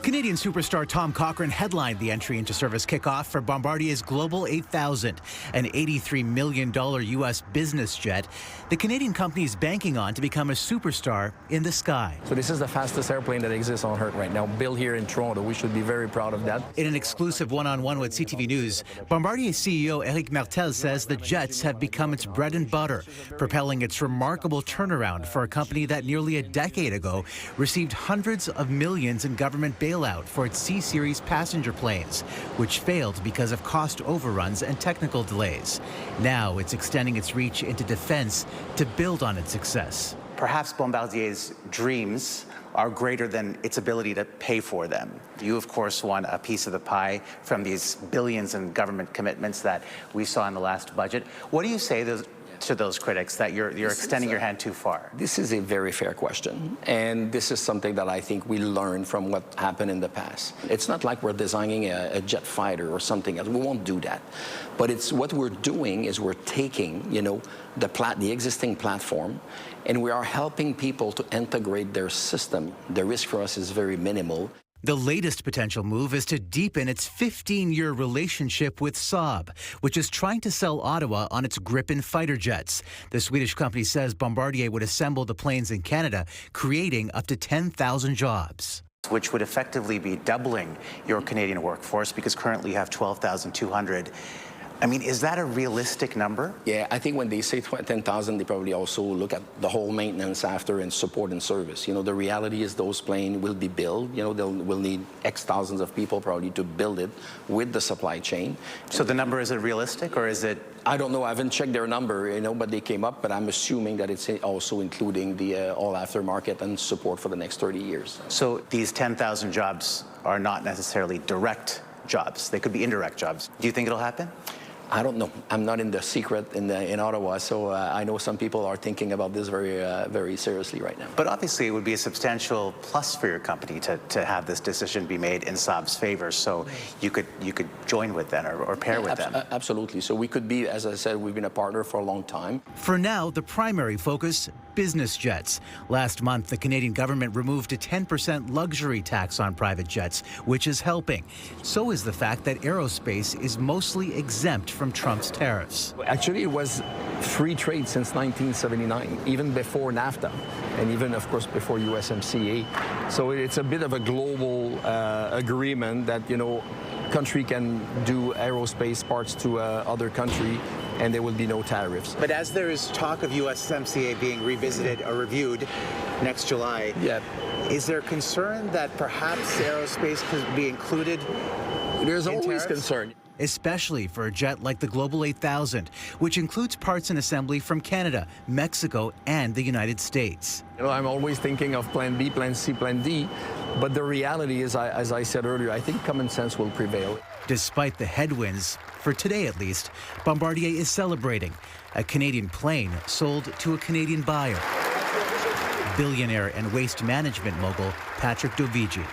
Canadian superstar Tom Cochrane headlined the entry into service kickoff for Bombardier's Global 8000, an $83 million U.S. business jet the Canadian company is banking on to become a superstar in the sky. So this is the fastest airplane that exists on Earth right now, built here in Toronto. We should be very proud of that. In an exclusive one-on-one with CTV News, Bombardier CEO Eric Martel says the jets have become its bread and butter, propelling its remarkable turnaround for a company that nearly a decade ago received hundreds of millions in government bailout for its C-Series passenger planes, which failed because of cost overruns and technical delays. Now it's extending its reach into defense to build on its success. Perhaps Bombardier's dreams are greater than its ability to pay for them. You, of course, won a piece of the pie from these billions in government commitments that we saw in the last budget. What do you say to those critics that you're extending your hand too far? This is a very fair question, and this is something that I think we learned from what happened in the past. It's not like we're designing a jet fighter or something else. We won't do that. But it's what we're doing is we're taking, the existing platform, and we are helping people to integrate their system. The risk for us is very minimal. The latest potential move is to deepen its 15-year relationship with Saab, which is trying to sell Ottawa on its Gripen fighter jets. The Swedish company says Bombardier would assemble the planes in Canada, creating up to 10,000 jobs. Which would effectively be doubling your Canadian workforce, because currently you have 12,200. I mean, is that a realistic number? Yeah, I think when they say 10,000, they probably also look at the whole maintenance after and support and service. The reality is those planes will be built. We'll need X thousands of people probably to build it with the supply chain. So the number, is it realistic, or is it? I don't know. I haven't checked their number, but they came up. But I'm assuming that it's also including the all aftermarket and support for the next 30 years. So these 10,000 jobs are not necessarily direct jobs. They could be indirect jobs. Do you think it'll happen? I don't know. I'm not in the secret in Ottawa, so I know some people are thinking about this very seriously right now. But obviously, it would be a substantial plus for your company to have this decision be made in Saab's favor. So you could join with them or pair with them. Absolutely. So we could be, as I said, we've been a partner for a long time. For now, the primary focus: business jets. Last month, the Canadian government removed a 10% luxury tax on private jets, which is helping. So is the fact that aerospace is mostly exempt from Trump's tariffs. Actually, it was free trade since 1979, even before NAFTA, and even, of course, before USMCA. So it's a bit of a global agreement that, country can do aerospace parts to other country, and there will be no tariffs. But as there is talk of USMCA being revisited or reviewed next July, is there concern that perhaps aerospace could be included? There's always concern. Especially for a jet like the Global 8000, which includes parts and assembly from Canada, Mexico, and the United States. I'm always thinking of Plan B, Plan C, Plan D, but the reality is, as I said earlier, I think common sense will prevail. Despite the headwinds, for today at least, Bombardier is celebrating a Canadian plane sold to a Canadian buyer. Billionaire and waste management mogul Patrick Dovigi.